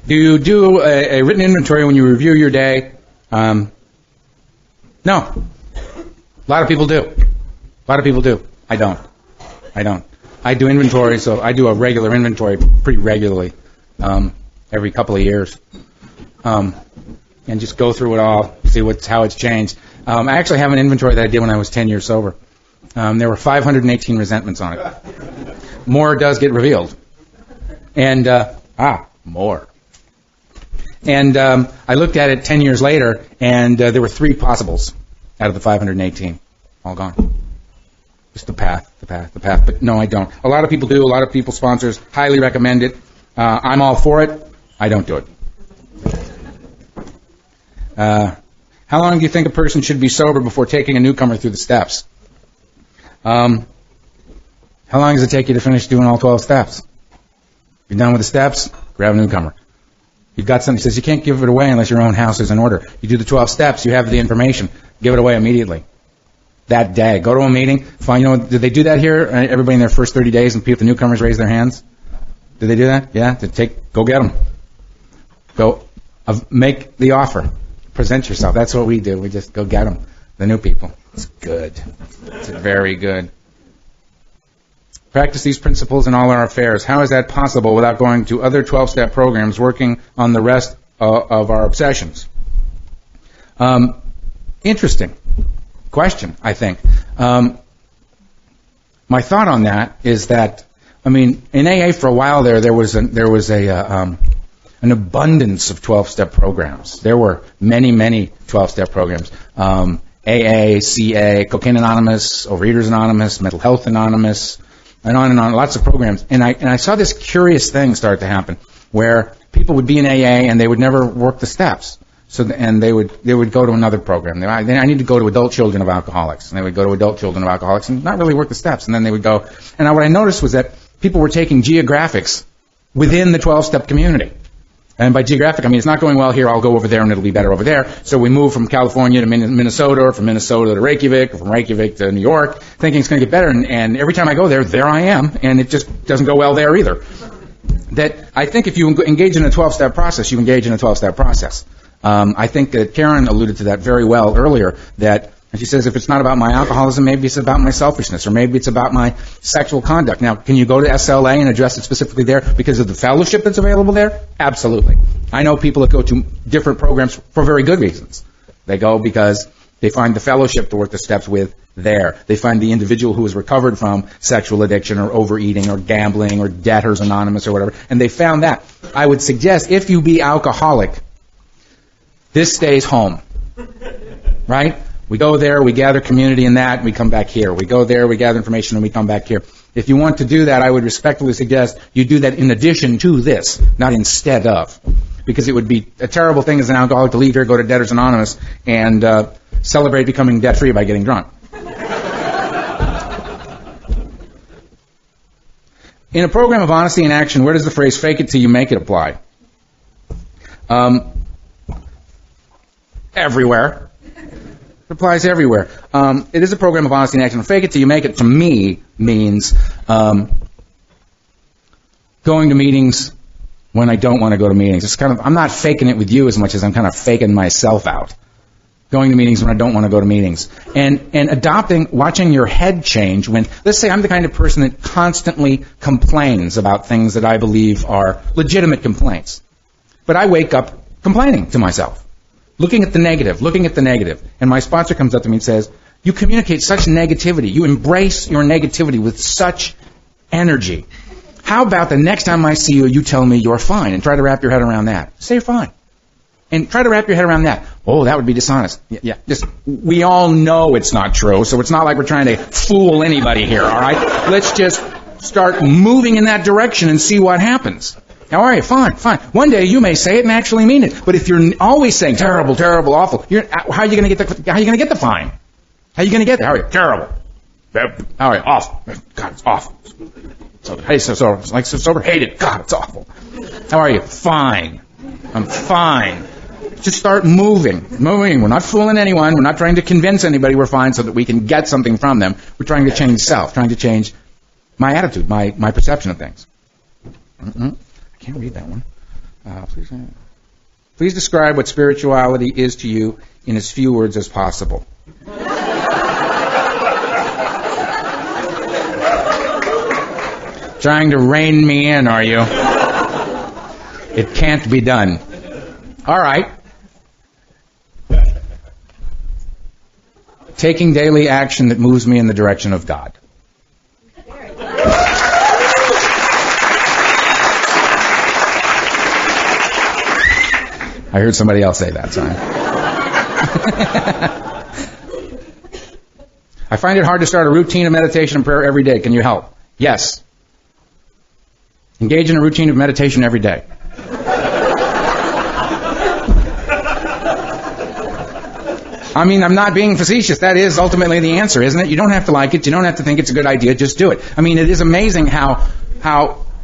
Do you do a written inventory when you review your day? No. A lot of people do. I don't. I do inventory, so I do a regular inventory pretty regularly, every couple of years, and just go through it all, see how it's changed. I actually have an inventory that I did when I was 10 years sober. There were 518 resentments on it. More does get revealed. And, more. And I looked at it 10 years later, and there were 3 possibles out of the 518. All gone. Just the path. But no, I don't. A lot of people do. A lot of people, sponsors, highly recommend it. I'm all for it. I don't do it. How long do you think a person should be sober before taking a newcomer through the steps? How long does it take you to finish doing all 12 steps? You're done with the steps, grab a newcomer. You've got something that says you can't give it away unless your own house is in order. You do the 12 steps, you have the information, give it away immediately. That day. Go to a meeting, find, did they do that here? Everybody in their first 30 days and the newcomers raise their hands? Did they do that? Yeah? Go get them. Go, make the offer. Present yourself. That's what we do. We just go get them. The new people. It's good. It's very good. Practice these principles in all our affairs. How is that possible without going to other 12-step programs, working on the rest of our obsessions? Interesting question, I think. My thought on that is that, in AA for a while there was an abundance of 12-step programs. There were many 12-step programs. AA, CA, Cocaine Anonymous, Overeaters Anonymous, Mental Health Anonymous, and on, lots of programs. And I saw this curious thing start to happen, where people would be in AA and they would never work the steps. And they would go to another program. I need to go to adult children of alcoholics. And they would go to adult children of alcoholics and not really work the steps. And then they would go. And what I noticed was that people were taking geographics within the 12-step community. And by geographic, it's not going well here, I'll go over there and it'll be better over there. So we move from California to Minnesota, or from Minnesota to Reykjavik, or from Reykjavik to New York, thinking it's going to get better. And every time I go there I am, and it just doesn't go well there either. That I think if you engage in a 12-step process, you engage in a 12-step process. I think that Karen alluded to that very well earlier, that she says if it's not about my alcoholism, maybe it's about my selfishness, or maybe it's about my sexual conduct. Now, can you go to SLA and address it specifically there because of the fellowship that's available there? Absolutely. I know people that go to different programs for very good reasons. They go because they find the fellowship to work the steps with there. They find the individual who has recovered from sexual addiction or overeating or gambling or Debtors Anonymous or whatever, and they found that. I would suggest if you be alcoholic, this stays home, right? We go there, we gather community in that, and we come back here. We go there, we gather information, and we come back here. If you want to do that, I would respectfully suggest you do that in addition to this, not instead of. Because it would be a terrible thing as an alcoholic to leave here, go to Debtors Anonymous, and celebrate becoming debt-free by getting drunk. In a program of honesty and action, where does the phrase "fake it till you make it" apply? Everywhere. It applies everywhere. It is a program of honesty and action. Fake it till you make it, to me, means going to meetings when I don't want to go to meetings. It's I'm not faking it with you as much as I'm kind of faking myself out. Going to meetings when I don't want to go to meetings. And watching your head change when, let's say I'm the kind of person that constantly complains about things that I believe are legitimate complaints. But I wake up complaining to myself. Looking at the negative. And my sponsor comes up to me and says, you communicate such negativity. You embrace your negativity with such energy. How about the next time I see you, you tell me you're fine, and try to wrap your head around that. Say you're fine. And try to wrap your head around that. Oh, that would be dishonest. Yeah. We all know it's not true, so it's not like we're trying to fool anybody here, all right? Let's just start moving in that direction and see what happens. How are you? Fine. One day you may say it and actually mean it. But if you're always saying terrible, awful, how are you going to get the fine? How are you going to get there? How are you? Terrible. How are you? Awful. God, it's awful. So, hey, so sober. Hate it. God, it's awful. How are you? Fine. I'm fine. Just start moving. We're not fooling anyone. We're not trying to convince anybody we're fine so that we can get something from them. We're trying to change self, trying to change my attitude, my perception of things. I can't read that one. Please describe what spirituality is to you in as few words as possible. Trying to rein me in, are you? It can't be done. All right. Taking daily action that moves me in the direction of God. I heard somebody else say that, sorry. I find it hard to start a routine of meditation and prayer every day. Can you help? Yes. Engage in a routine of meditation every day. I mean, I'm not being facetious. That is ultimately the answer, isn't it? You don't have to like it. You don't have to think it's a good idea. Just do it. I mean, it is amazing how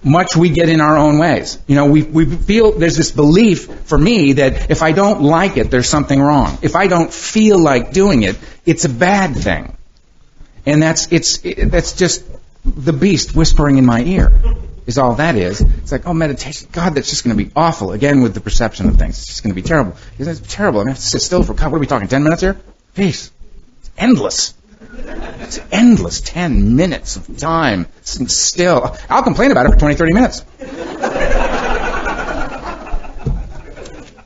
much we get in our own ways. You know, we feel there's this belief for me that if I don't like it, there's something wrong. If I don't feel like doing it, it's a bad thing. And that's just the beast whispering in my ear. Is all that is. It's like, oh, meditation. God, that's just going to be awful. Again, with the perception of things. It's just going to be terrible. It's terrible. I mean, I have to sit still for, God, what are we talking, 10 minutes here? Peace. It's endless. It's endless 10 minutes of time sitting still. I'll complain about it for 20, 30 minutes.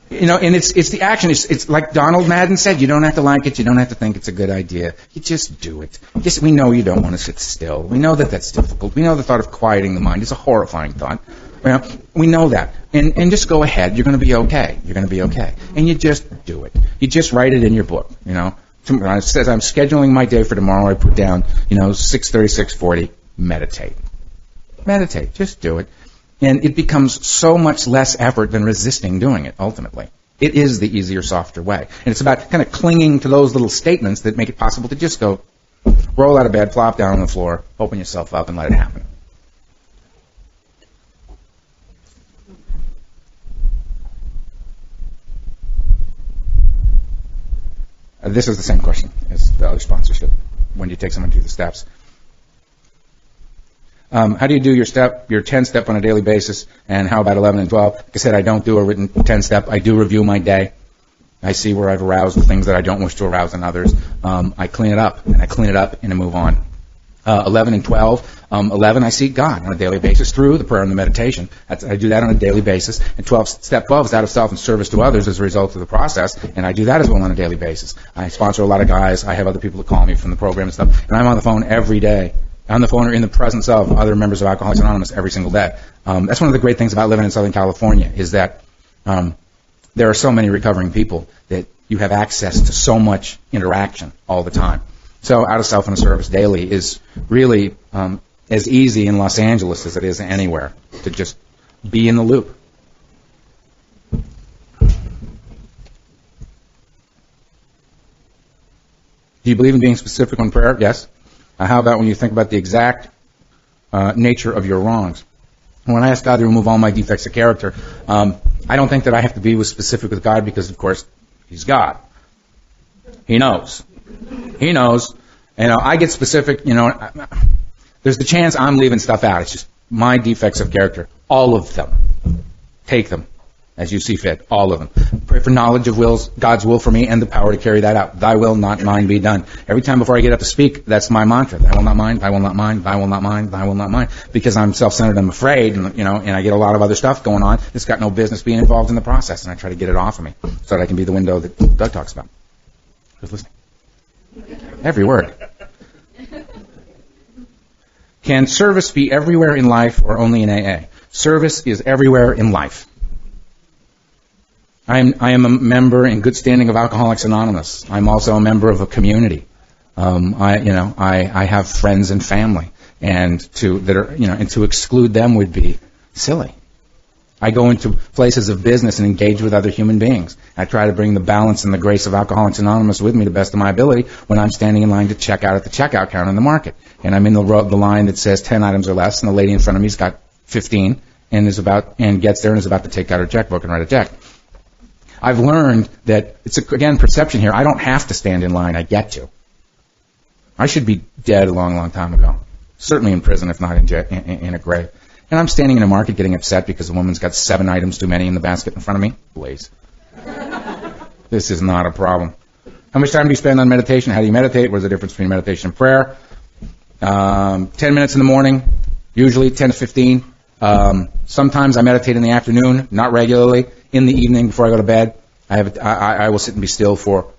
You know, and it's the action. It's like Donald Madden said, you don't have to like it. You don't have to think it's a good idea. You just do it. We know you don't want to sit still. We know that that's difficult. We know the thought of quieting the mind is a horrifying thought. You know, we know that. And just go ahead. You're going to be okay. You're going to be okay. And you just do it. You just write it in your book, you know. It says I'm scheduling my day for tomorrow. I put down, 6:30, 6:40. Meditate. Meditate. Just do it. And it becomes so much less effort than resisting doing it, ultimately. It is the easier, softer way. And it's about kind of clinging to those little statements that make it possible to just go, roll out of bed, flop down on the floor, open yourself up, and let it happen. This is the same question as the other sponsorship. When do you take someone through the steps? How do you do your 10-step on a daily basis, and how about 11 and 12? Like I said, I don't do a written 10-step. I do review my day. I see where I've aroused the things that I don't wish to arouse in others. I clean it up, and I move on. 11 and 12. 11, I seek God on a daily basis through the prayer and the meditation. I do that on a daily basis. And step 12 is out of self and service to others as a result of the process, and I do that as well on a daily basis. I sponsor a lot of guys. I have other people that call me from the program and stuff, and I'm on the phone every day. On the phone or in the presence of other members of Alcoholics Anonymous every single day. That's one of the great things about living in Southern California is that there are so many recovering people that you have access to so much interaction all the time. So out of self and service daily is really as easy in Los Angeles as it is anywhere to just be in the loop. Do you believe in being specific on prayer? Yes. How about when you think about the exact nature of your wrongs? When I ask God to remove all my defects of character, I don't think that I have to be specific with God because, of course, He's God. He knows. He knows. I get specific, there's the chance I'm leaving stuff out. It's just my defects of character. All of them. Take them as you see fit. All of them. Pray for knowledge of God's will for me and the power to carry that out. Thy will, not mine, be done. Every time before I get up to speak, that's my mantra. Thy will not mine, thy will not mine, thy will not mine, thy will not mine. Because I'm self-centered, I'm afraid, and I get a lot of other stuff going on. It's got no business being involved in the process, and I try to get it off of me so that I can be the window that Doug talks about. Who's listening? Every word. Can service be everywhere in life or only in AA? Service is everywhere in life. I am a member in good standing of Alcoholics Anonymous. I'm also a member of a community. I have friends and family, and to exclude them would be silly. I go into places of business and engage with other human beings. I try to bring the balance and the grace of Alcoholics Anonymous with me to the best of my ability when I'm standing in line to check out at the checkout counter in the market. And I'm in the line that says 10 items or less, and the lady in front of me's got 15 and gets there and is about to take out her checkbook and write a check. I've learned that it's, again, perception here. I don't have to stand in line. I get to. I should be dead a long, long time ago. Certainly in prison, if not in a grave. And I'm standing in a market getting upset because the woman's got 7 items too many in the basket in front of me. Please. This is not a problem. How much time do you spend on meditation? How do you meditate? What is the difference between meditation and prayer? 10 minutes in the morning, usually 10 to 15. Sometimes I meditate in the afternoon, not regularly. In the evening before I go to bed, I will sit and be still for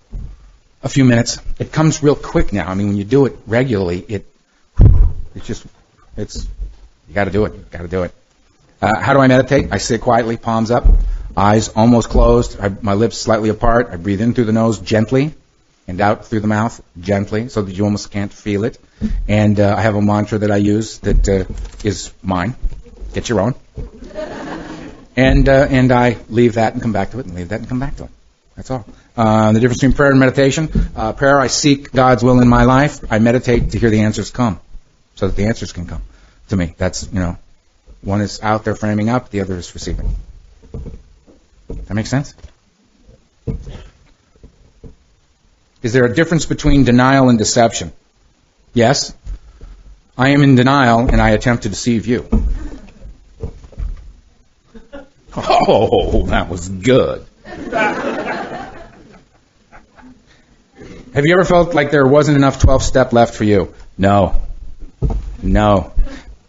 a few minutes. It comes real quick now. I mean, when you do it regularly, you got to do it. Got to do it. How do I meditate? I sit quietly, palms up, eyes almost closed, my lips slightly apart. I breathe in through the nose gently and out through the mouth gently so that you almost can't feel it. And I have a mantra that I use that is mine. Get your own. And I leave that and come back to it, and leave that and come back to it. That's all. The difference between prayer and meditation. Prayer, I seek God's will in my life. I meditate to hear the answers come, so that the answers can come to me. That's, one is out there framing up, the other is receiving. That makes sense? Is there a difference between denial and deception? Yes. I am in denial, and I attempt to deceive you. Oh, that was good. Have you ever felt like there wasn't enough 12-step left for you? No.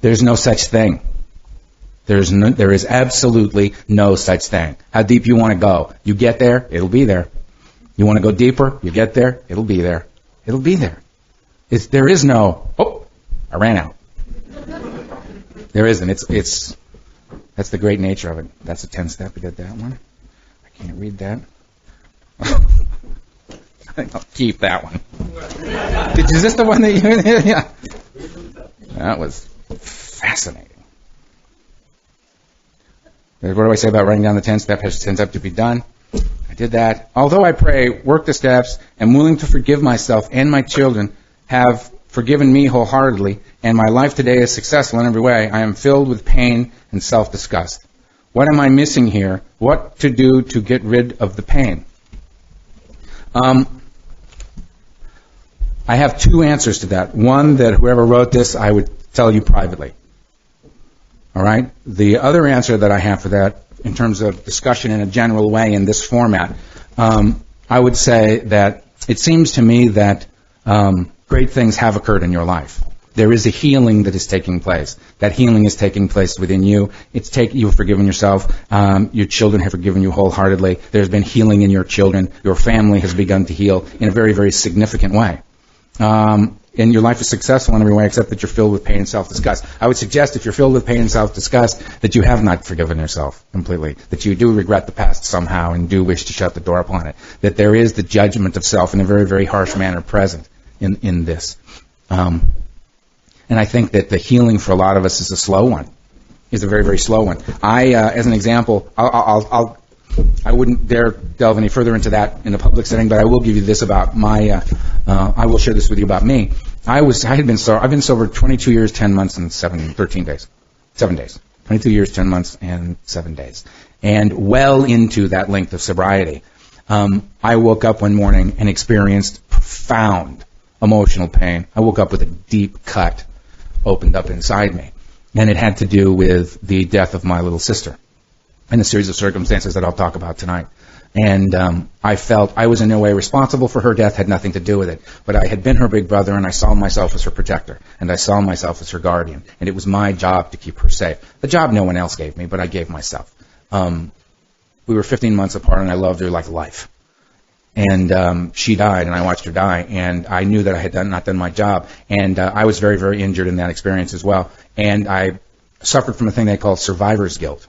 There's no such thing. There is absolutely no such thing. How deep you want to go. You get there, it'll be there. You want to go deeper, you get there, it'll be there. It'll be there. There is no, I ran out. There isn't. That's the great nature of it. That's a 10-step. You got that one? I can't read that. I think I'll keep that one. Is this the one that you... Yeah. That was fascinating. What do I say about writing down the 10-step? Has 10-step to be done? I did that. Although I pray, work the steps, am willing to forgive myself and my children, have forgiven me wholeheartedly, and my life today is successful in every way, I am filled with pain and self-disgust. What am I missing here? What to do to get rid of the pain? I have 2 answers to that. One, that whoever wrote this, I would tell you privately. All right? The other answer that I have for that, in terms of discussion in a general way in this format, I would say that it seems to me that great things have occurred in your life. There is a healing that is taking place. That healing is taking place within you. You have forgiven yourself. Your children have forgiven you wholeheartedly. There's been healing in your children. Your family has begun to heal in a very, very significant way. And your life is successful in every way except that you're filled with pain and self-disgust. I would suggest if you're filled with pain and self-disgust that you have not forgiven yourself completely, that you do regret the past somehow and do wish to shut the door upon it, that there is the judgment of self in a very, very harsh manner present in this. And I think that the healing for a lot of us is a slow one, is a very, very slow one. As an example, I wouldn't dare delve any further into that in a public setting, but I will give you this about I will share this with you about me. I've been sober 22 years, 10 months, and 13 days. 7 days. 22 years, 10 months, and 7 days. And well into that length of sobriety, I woke up one morning and experienced profound emotional pain. I woke up with a deep cut opened up inside me. And it had to do with the death of my little sister and a series of circumstances that I'll talk about tonight. And I felt I was in no way responsible for her death, had nothing to do with it. But I had been her big brother, and I saw myself as her protector, and I saw myself as her guardian. And it was my job to keep her safe. The job no one else gave me, but I gave myself. We were 15 months apart, and I loved her like life. And she died, and I watched her die, and I knew that I had not done my job. And I was very, very injured in that experience as well. And I suffered from a thing they call survivor's guilt.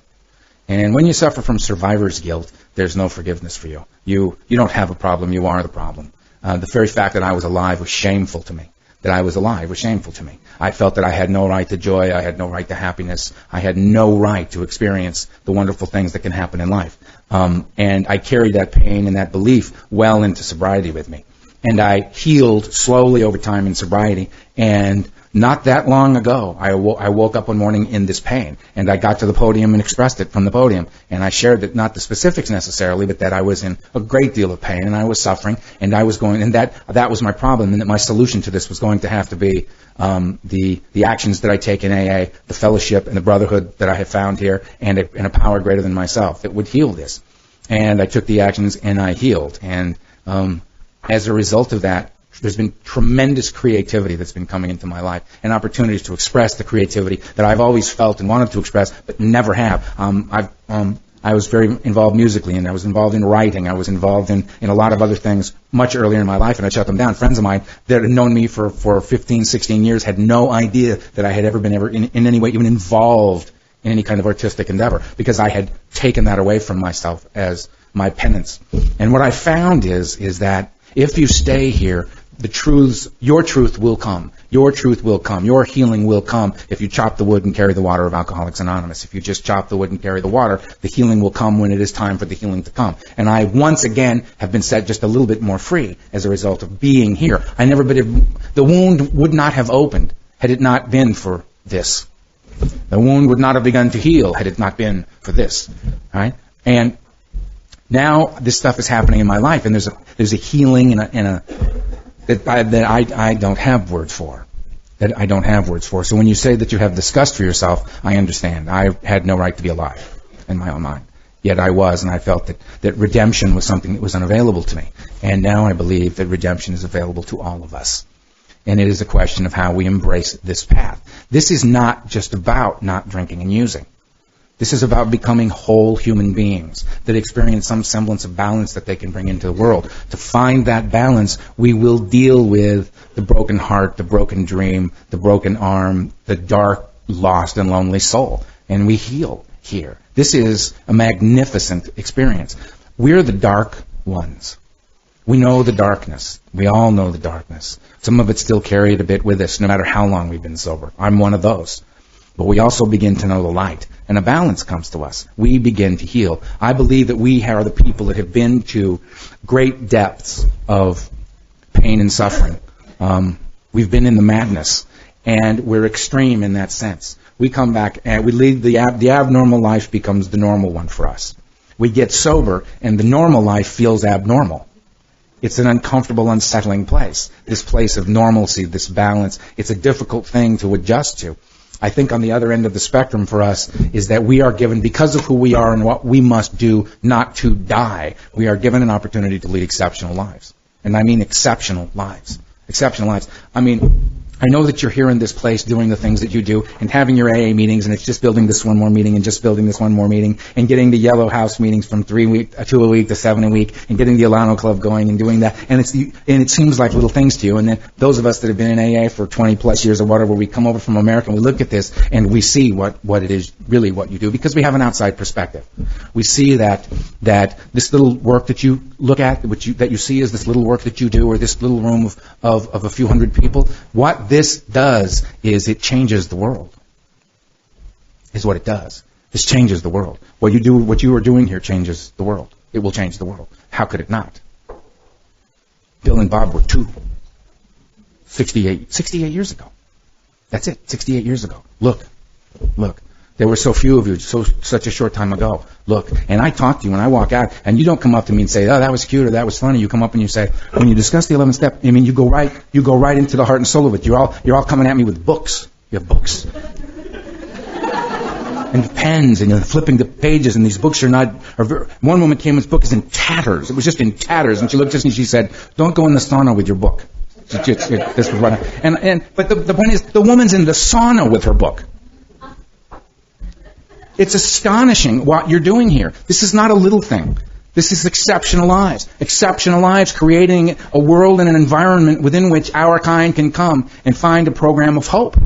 And when you suffer from survivor's guilt, there's no forgiveness for you. You don't have a problem. You are the problem. The very fact that I was alive was shameful to me. That I was alive was shameful to me. I felt that I had no right to joy. I had no right to happiness. I had no right to experience the wonderful things that can happen in life. And I carried that pain and that belief well into sobriety with me. And I healed slowly over time in sobriety. And Not that long ago, I woke up one morning in this pain, and I got to the podium and expressed it from the podium, and I shared that, not the specifics necessarily, but that I was in a great deal of pain, and I was suffering, and I was going, and that was my problem, and that my solution to this was going to have to be the actions that I take in AA, the fellowship and the brotherhood that I have found here, and a power greater than myself that would heal this. And I took the actions, and I healed. And as a result of that, there's been tremendous creativity that's been coming into my life, and opportunities to express the creativity that I've always felt and wanted to express, but never have. I was very involved musically, and I was involved in writing. I was involved in a lot of other things much earlier in my life, and I shut them down. Friends of mine that had known me for 15, 16 years had no idea that I had ever been in any way even involved in any kind of artistic endeavor, because I had taken that away from myself as my penance. And what I found is that if you stay here, your truth will come. Your truth will come. Your healing will come if you chop the wood and carry the water of Alcoholics Anonymous. If you just chop the wood and carry the water, the healing will come when it is time for the healing to come. And I once again have been set just a little bit more free as a result of being here. The wound would not have opened had it not been for this. The wound would not have begun to heal had it not been for this. Right? And now this stuff is happening in my life, and there's a healing that I don't have words for. That I don't have words for. So when you say that you have disgust for yourself, I understand. I had no right to be alive in my own mind. Yet I was, and I felt that redemption was something that was unavailable to me. And now I believe that redemption is available to all of us. And it is a question of how we embrace this path. This is not just about not drinking and using. This is about becoming whole human beings that experience some semblance of balance that they can bring into the world. To find that balance, we will deal with the broken heart, the broken dream, the broken arm, the dark, lost, and lonely soul. And we heal here. This is a magnificent experience. We're the dark ones. We know the darkness. We all know the darkness. Some of it still carried a bit with us, no matter how long we've been sober. I'm one of those. But we also begin to know the light, and a balance comes to us. We begin to heal. I believe that we are the people that have been to great depths of pain and suffering. We've been in the madness, and we're extreme in that sense. We come back, and we lead the abnormal life becomes the normal one for us. We get sober, and the normal life feels abnormal. It's an uncomfortable, unsettling place. This place of normalcy, this balance, it's a difficult thing to adjust to. I think on the other end of the spectrum for us is that we are given, because of who we are and what we must do not to die, we are given an opportunity to lead exceptional lives. And I mean exceptional lives. Exceptional lives. I mean, I know that you're here in this place doing the things that you do and having your AA meetings, and it's just building this one more meeting and just building this one more meeting and getting the Yellow House meetings from 2 a week to 7 a week and getting the Alano Club going and doing that. And it seems like little things to you. And then those of us that have been in AA for 20 plus years or whatever, we come over from America and we look at this and we see what it is really what you do, because we have an outside perspective. We see that this little work that you look at, that you see as this little work that you do, or this little room of a few hundred people, what this does is it changes the world. Is what it does. This changes the world. What you are doing here changes the world. It will change the world. How could it not? Bill and Bob were 68 years ago. That's it, 68 years ago. Look. There were so few of you, such a short time ago. Look, and I talk to you when I walk out, and you don't come up to me and say, "Oh, that was cute," or "That was funny." You come up and you say, when you discuss the 11th step, I mean, you go right into the heart and soul of it. You're all coming at me with books. You have books. And pens, and you're flipping the pages, and these books one woman came, and this book is in tatters. It was just in tatters, and she looked at us and she said, "Don't go in the sauna with your book." This was right. But the point is, the woman's in the sauna with her book. It's astonishing what you're doing here. This is not a little thing. This is exceptional lives. Exceptional lives, creating a world and an environment within which our kind can come and find a program of hope.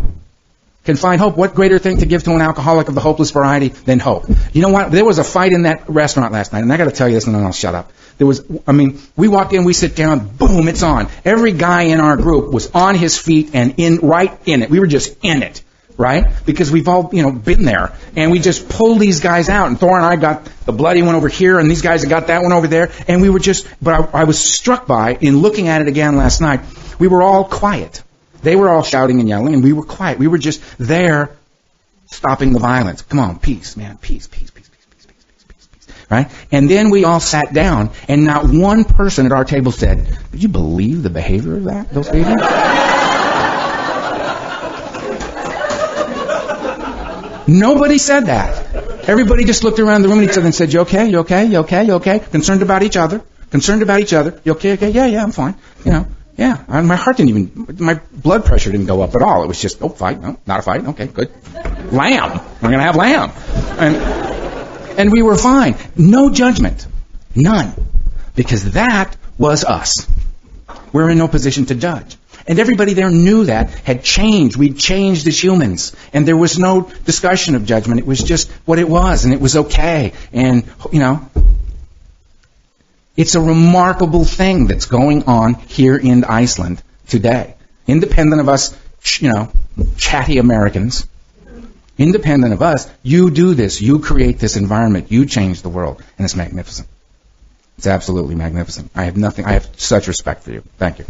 Can find hope. What greater thing to give to an alcoholic of the hopeless variety than hope? You know what? There was a fight in that restaurant last night, and I got to tell you this, and then I'll shut up. We walked in, we sit down, boom, it's on. Every guy in our group was on his feet and right in it. We were just in it. Right? Because we've all, been there. And we just pulled these guys out. And Thor and I got the bloody one over here, and these guys have got that one over there. And I was struck by, in looking at it again last night, we were all quiet. They were all shouting and yelling, and we were quiet. We were just there stopping the violence. Come on, peace, man, peace, peace, peace, peace, peace, peace, peace, peace, peace. Right? And then we all sat down, and not one person at our table said, "Did you believe the behavior of those people?" Nobody said that. Everybody just looked around the room at each other and said, "You okay? You okay? You okay? You okay?" Concerned about each other. Concerned about each other. "You okay? Okay? Yeah, I'm fine." Yeah. My heart didn't even, my blood pressure didn't go up at all. It was just, fight. No, not a fight. Okay, good. Lamb. We're going to have lamb. And we were fine. No judgment. None. Because that was us. We're in no position to judge. And everybody there knew that, had changed. We'd changed as humans. And there was no discussion of judgment. It was just what it was, and it was okay. And, it's a remarkable thing that's going on here in Iceland today. Independent of us, chatty Americans, independent of us, you do this. You create this environment. You change the world. And it's magnificent. It's absolutely magnificent. I have such respect for you. Thank you.